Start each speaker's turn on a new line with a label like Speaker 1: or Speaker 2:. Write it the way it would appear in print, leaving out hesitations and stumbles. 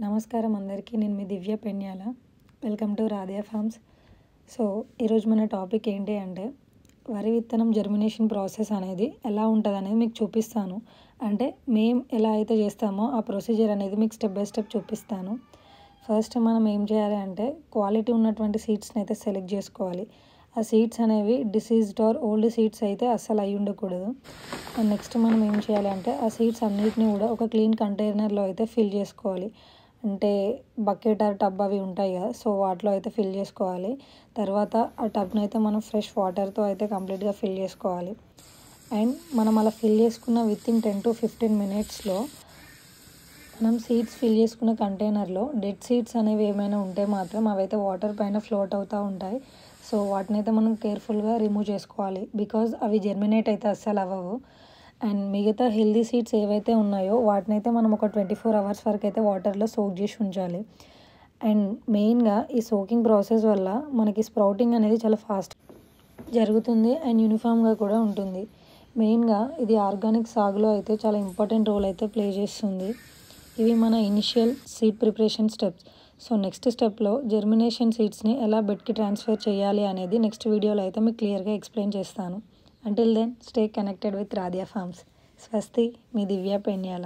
Speaker 1: నమస్కారం అందరికీ. నేను మీ Divya Penyala. Welcome to Radhiya Farms. So ఈరోజు మన టాపిక్ ఏంటి అంటే వరి విత్తనం జర్మినేషన్ ప్రాసెస్ అనేది ఎలా ఉంటుంది అనేది మీకు చూపిస్తాను. అంటే మేము ఎలా అయితే చేస్తామో ఆ ప్రొసీజర్ అనేది మీకు స్టెప్ బై స్టెప్ చూపిస్తాను. ఫస్ట్ మనం ఏం చేయాలి అంటే క్వాలిటీ ఉన్నటువంటి సీడ్స్ని అయితే సెలెక్ట్ చేసుకోవాలి. ఆ సీడ్స్ అనేవి డిసీజ్డ్ ఆర్ ఓల్డ్ సీడ్స్ అయితే అస్సలు అయి ఉండకూడదు. అండ్ నెక్స్ట్ మనం ఏం చేయాలి అంటే ఆ సీడ్స్ అన్నిటిని కూడా ఒక క్లీన్ కంటైనర్లో అయితే ఫిల్ చేసుకోవాలి. అంటే బకెట్ ఆర్ టబ్ అవి ఉంటాయి కదా, సో వాటిలో అయితే ఫిల్ చేసుకోవాలి. తర్వాత ఆ టబ్ని అయితే మనం ఫ్రెష్ వాటర్తో అయితే కంప్లీట్గా ఫిల్ చేసుకోవాలి. అండ్ మనం అలా ఫిల్ చేసుకున్న వితిన్ 10 to 15 minutesలో మనం సీడ్స్ ఫిల్ చేసుకున్న కంటైనర్లో డెడ్ సీడ్స్ అనేవి ఏమైనా ఉంటే మాత్రం అవైతే వాటర్ పైన ఫ్లోట్ అవుతూ ఉంటాయి. సో వాటిని అయితే మనం కేర్ఫుల్గా రిమూవ్ చేసుకోవాలి. బికాజ్ అవి జర్మినేట్ అయితే అస్సలు అవ్వవు. అండ్ మిగతా హెల్దీ సీడ్స్ ఏవైతే ఉన్నాయో వాటిని అయితే మనం ఒక 24 hours వరకు అయితే వాటర్లో సోక్ చేసి ఉంచాలి. అండ్ మెయిన్గా ఈ సోకింగ్ ప్రాసెస్ వల్ల మనకి స్ప్రౌటింగ్ అనేది చాలా ఫాస్ట్ జరుగుతుంది అండ్ యూనిఫామ్గా కూడా ఉంటుంది. మెయిన్గా ఇది ఆర్గానిక్ సాగులో అయితే చాలా ఇంపార్టెంట్ రోల్ అయితే ప్లే చేస్తుంది. ఇవి మన initial seed preparation steps. So next స్టెప్లో జర్మినేషన్ సీడ్స్ని ఎలా బెడ్కి ట్రాన్స్ఫర్ చేయాలి అనేది నెక్స్ట్ వీడియోలో అయితే మీకు క్లియర్గా ఎక్స్ప్లెయిన్ చేస్తాను. Until then, stay connected with Radhya Farms. Swasti, me Divya Penyala.